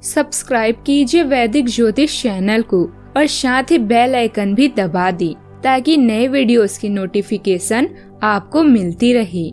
Subscribe कीजिए वैदिक ज्योतिष चैनल को और साथ ही बेल आइकन भी दबा दी ताकि नए वीडियोस की नोटिफिकेशन आपको मिलती रहे।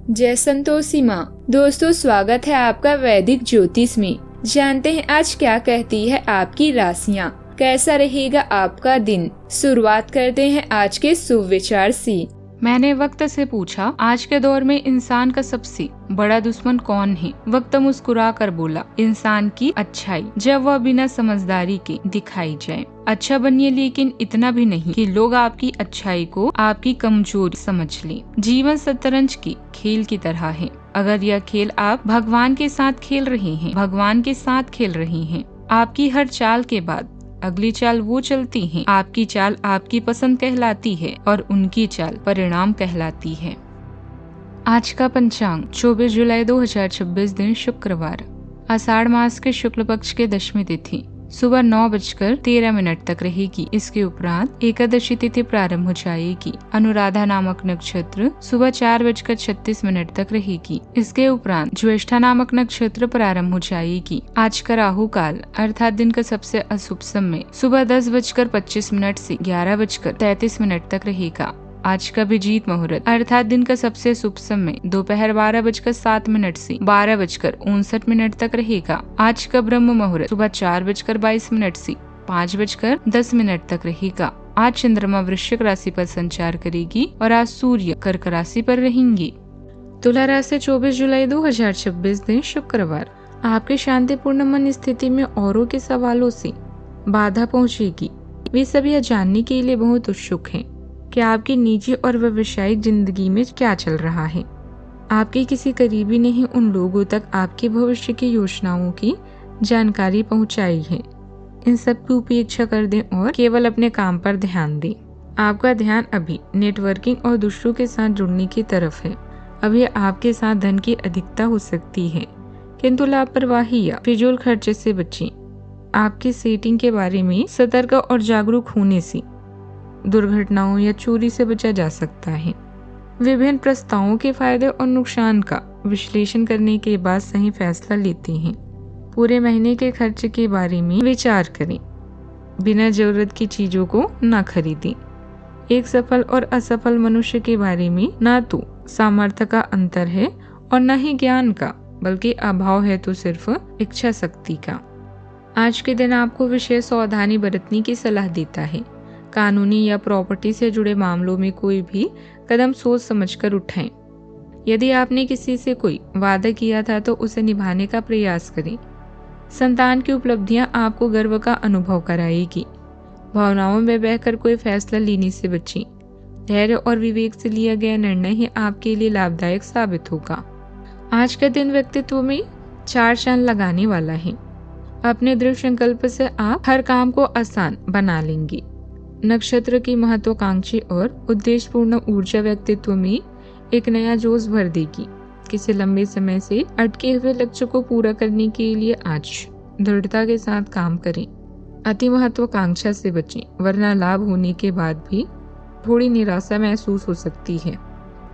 जय संतोषी माँ। दोस्तों, स्वागत है आपका वैदिक ज्योतिष में। जानते हैं आज क्या कहती है आपकी राशियाँ, कैसा रहेगा आपका दिन। शुरुआत करते हैं आज के शुभ विचार से। मैंने वक्त से पूछा, आज के दौर में इंसान का सबसे बड़ा दुश्मन कौन है? वक्त मुस्कुरा कर बोला, इंसान की अच्छाई, जब वह बिना समझदारी के दिखाई जाए। अच्छा बनिए, लेकिन इतना भी नहीं कि लोग आपकी अच्छाई को आपकी कमजोरी समझ लें। जीवन शतरंज की खेल की तरह है। अगर यह खेल आप भगवान के साथ खेल रहे हैं, आपकी हर चाल के बाद अगली चाल वो चलती है। आपकी चाल आपकी पसंद कहलाती है और उनकी चाल परिणाम कहलाती है। आज का पंचांग 24 जुलाई 2026 दिन शुक्रवार, आषाढ़ मास के शुक्ल पक्ष के दशमी तिथि सुबह 9:13 तक रहेगी। इसके उपरांत एकादशी तिथि प्रारंभ हो जाएगी। अनुराधा नामक नक्षत्र सुबह 4:36 तक रहेगी। इसके उपरांत ज्येष्ठा नामक नक्षत्र प्रारंभ हो जाएगी। आज का राहु काल अर्थात दिन का सबसे अशुभ समय सुबह 10:25 से 11:33 तक रहेगा। आज का अभिजीत मुहूर्त अर्थात दिन का सबसे शुभ समय दोपहर 12:07 से 12:59 तक रहेगा। आज का ब्रह्म मुहूर्त सुबह 4:22 से 5:10 तक रहेगा। आज चंद्रमा वृश्चिक राशि पर संचार करेगी और आज सूर्य कर्क राशि पर रहेंगे। तुला राशि 24 जुलाई 2026 दिन शुक्रवार, आपके शांतिपूर्ण मन स्थिति में औरों के सवालों से बाधा पहुंचेगी। वे सभी यह जानने के लिए बहुत उत्सुक हैं कि आपकी निजी और व्यवसायिक जिंदगी में क्या चल रहा है। आपके किसी करीबी ने ही उन लोगों तक आपके भविष्य की योजनाओं की जानकारी पहुंचाई है। इन सब की उपेक्षा कर दें और केवल अपने काम पर ध्यान दें। आपका ध्यान अभी नेटवर्किंग और दूसरों के साथ जुड़ने की तरफ है। अभी आपके साथ धन की अधिकता हो सकती है, किंतु लापरवाही या फिजूल खर्चे से बचें। आपकी सेटिंग के बारे में सतर्क और जागरूक होने से दुर्घटनाओं या चोरी से बचा जा सकता है। विभिन्न प्रस्तावों के फायदे और नुकसान का विश्लेषण करने के बाद सही फैसला लेते हैं। पूरे महीने के खर्च के बारे में विचार करें। बिना जरूरत की चीजों को न खरीदें। एक सफल और असफल मनुष्य के बारे में न तो सामर्थ्य का अंतर है और न ही ज्ञान का, बल्कि अभाव है तो सिर्फ इच्छा शक्ति का। आज के दिन आपको विशेष सावधानी बरतने की सलाह देता है। कानूनी या प्रॉपर्टी से जुड़े मामलों में कोई भी कदम सोच समझकर उठाएं। यदि आपने किसी से कोई वादा किया था तो उसे निभाने का प्रयास करें। संतान की उपलब्धियां आपको गर्व का अनुभव कराएगी। भावनाओं में बहकर कोई फैसला लेने से बचें। धैर्य और विवेक से लिया गया निर्णय ही आपके लिए लाभदायक साबित होगा। आज का दिन व्यक्तित्व में 4 चांद लगाने वाला है। अपने दृढ़ संकल्प से आप हर काम को आसान बना लेंगे। नक्षत्र की महत्वाकांक्षी और उद्देश्यपूर्ण ऊर्जा व्यक्तित्व में एक नया जोश भर देगी। किसी लंबे समय से अटके हुए लक्ष्य को पूरा करने के लिए आज दृढ़ता के साथ काम करें। अति महत्वाकांक्षा से बचें, वरना लाभ होने के बाद भी थोड़ी निराशा महसूस हो सकती है।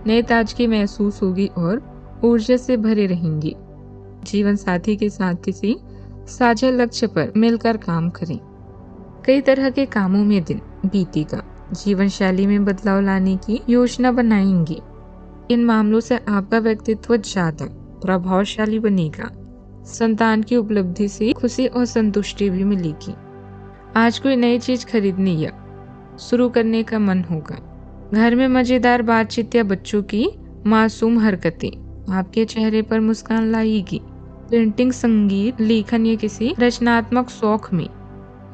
नई ताजगी महसूस होगी और ऊर्जा से भरे रहेंगे। जीवन साथी के साथ किसी साझा लक्ष्य पर मिलकर काम करें। कई तरह के कामों में दिन बीतेगा। जीवन शैली में बदलाव लाने की योजना बनाएंगे। इन मामलों से आपका व्यक्तित्व ज्यादा प्रभावशाली बनेगा। संतान की उपलब्धि से खुशी और संतुष्टि भी मिलेगी। आज कोई नई चीज खरीदने या शुरू करने का मन होगा। घर में मजेदार बातचीत या बच्चों की मासूम हरकतें आपके चेहरे पर मुस्कान लाएगी। पेंटिंग, संगीत, लेखन या किसी रचनात्मक शौक में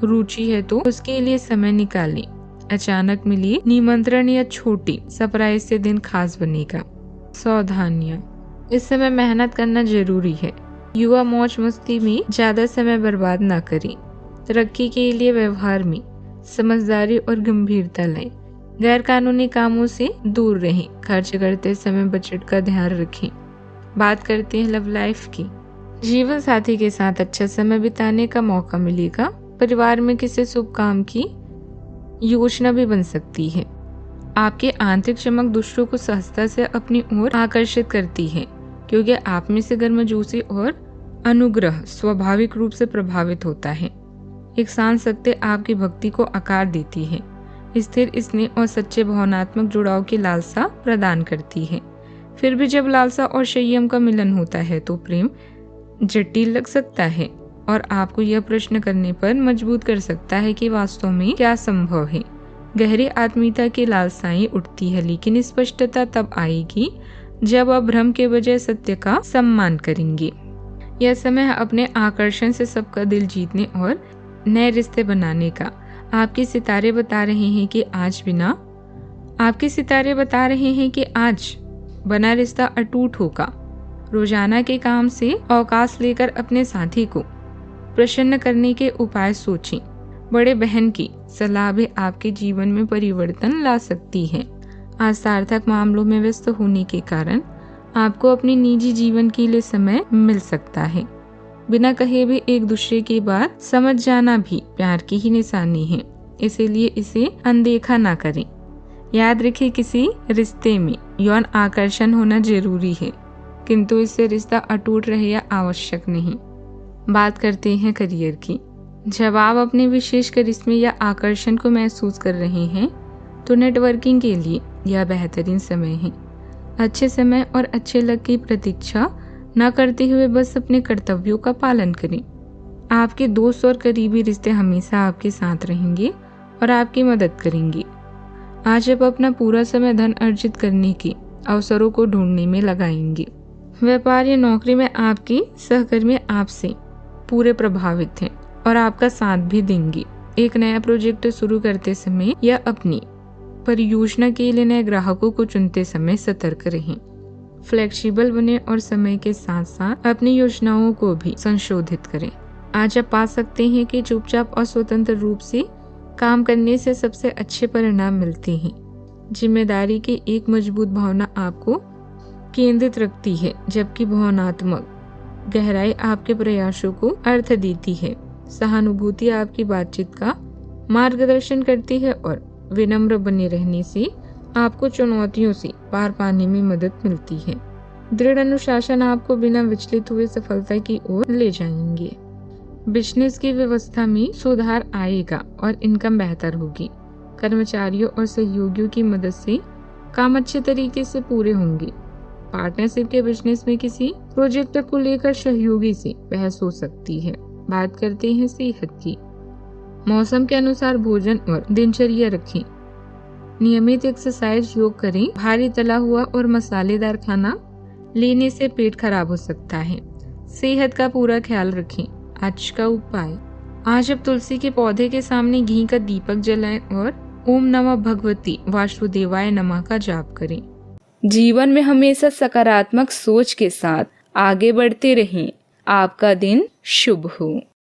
रुचि है तो उसके लिए समय निकालें। अचानक मिली निमंत्रण या छोटी सरप्राइज से दिन खास बनेगा। सावधानियां, इस समय मेहनत करना जरूरी है। युवा मौज मस्ती में ज्यादा समय बर्बाद न करें। तरक्की के लिए व्यवहार में समझदारी और गंभीरता लाएं। गैर कानूनी कामों से दूर रहें। खर्च करते समय बजट का ध्यान रखें। बात करते हैं लव लाइफ की। जीवन साथी के साथ अच्छा समय बिताने का मौका मिलेगा। परिवार में किसी शुभ काम की योजना भी बन सकती है। आपकी आंतरिक चमक दूसरों को सहजता से अपनी ओर आकर्षित करती है, क्योंकि आप में से गर्मजोशी और अनुग्रह स्वाभाविक रूप से प्रभावित होता है। एक शांत सत्य आपकी भक्ति को आकार देती है। स्थिर स्नेह और सच्चे भावनात्मक जुड़ाव की लालसा प्रदान करती है। फिर भी जब लालसा और संयम का मिलन होता है तो प्रेम जटिल लग सकता है और आपको यह प्रश्न करने पर मजबूर कर सकता है कि वास्तव में क्या संभव है। गहरी आत्मीयता की लालसाएं उठती है, लेकिन स्पष्टता तब आएगी जब आप भ्रम के बजाय सत्य का सम्मान करेंगे। यह समय है अपने आकर्षण से सबका दिल जीतने और नए रिश्ते बनाने का। आपके सितारे बता रहे हैं कि आज बना रिश्ता अटूट होगा। रोजाना के काम से अवकाश लेकर अपने साथी को प्रसन्न करने के उपाय सोचें। बड़े बहन की सलाह भी आपके जीवन में परिवर्तन ला सकती है। आज सार्थक मामलों में व्यस्त होने के कारण आपको अपने निजी जीवन के लिए समय मिल सकता है। बिना कहे भी एक दूसरे की बात समझ जाना भी प्यार की ही निशानी है, इसीलिए इसे अनदेखा ना करें। याद रखें, किसी रिश्ते में यौन आकर्षण होना जरूरी है, किंतु इससे रिश्ता अटूट रहे या आवश्यक नहीं। बात करते हैं करियर की। जब आप अपने विशेष करिश्मे या आकर्षण को महसूस कर रहे हैं तो नेटवर्किंग के लिए यह बेहतरीन समय है। अच्छे समय और अच्छे लक की प्रतीक्षा न करते हुए बस अपने कर्तव्यों का पालन करें। आपके दोस्त और करीबी रिश्ते हमेशा आपके साथ रहेंगे और आपकी मदद करेंगे। आज आप अपना पूरा समय धन अर्जित करने के अवसरों को ढूंढने में लगाएंगे। व्यापार या नौकरी में आपके सहकर्मी आपसे पूरे प्रभावित हैं और आपका साथ भी देंगे। एक नया प्रोजेक्ट शुरू करते समय या अपनी परियोजना के लिए नए ग्राहकों को चुनते समय सतर्क रहें। फ्लेक्सिबल बने और समय के साथ साथ अपनी योजनाओं को भी संशोधित करें। आज आप पा सकते हैं कि चुपचाप और स्वतंत्र रूप से काम करने से सबसे अच्छे परिणाम मिलते हैं। जिम्मेदारी की एक मजबूत भावना आपको केंद्रित रखती है, जबकि भावनात्मक गहराई आपके प्रयासों को अर्थ देती है। सहानुभूति आपकी बातचीत का मार्गदर्शन करती है और विनम्र बने रहने से आपको चुनौतियों से पार पाने में मदद मिलती है। दृढ़ अनुशासन आपको बिना विचलित हुए सफलता की ओर ले जाएंगे। बिजनेस की व्यवस्था में सुधार आएगा और इनकम बेहतर होगी। कर्मचारियों और सहयोगियों की मदद से काम अच्छे तरीके से पूरे होंगे। पार्टनरशिप के बिजनेस में किसी प्रोजेक्ट को लेकर सहयोगी से बहस हो सकती है। बात करते हैं सेहत की। मौसम के अनुसार भोजन और दिनचर्या रखें। नियमित एक्सरसाइज, योग करें। भारी तला हुआ और मसालेदार खाना लेने से पेट खराब हो सकता है। सेहत का पूरा ख्याल रखें। आज का उपाय, आज आप तुलसी के पौधे के सामने घी का दीपक जलाएं और ओम नमः भगवती वासुदेवाय नमः का जाप करें। जीवन में हमेशा सकारात्मक सोच के साथ आगे बढ़ते रहें। आपका दिन शुभ हो।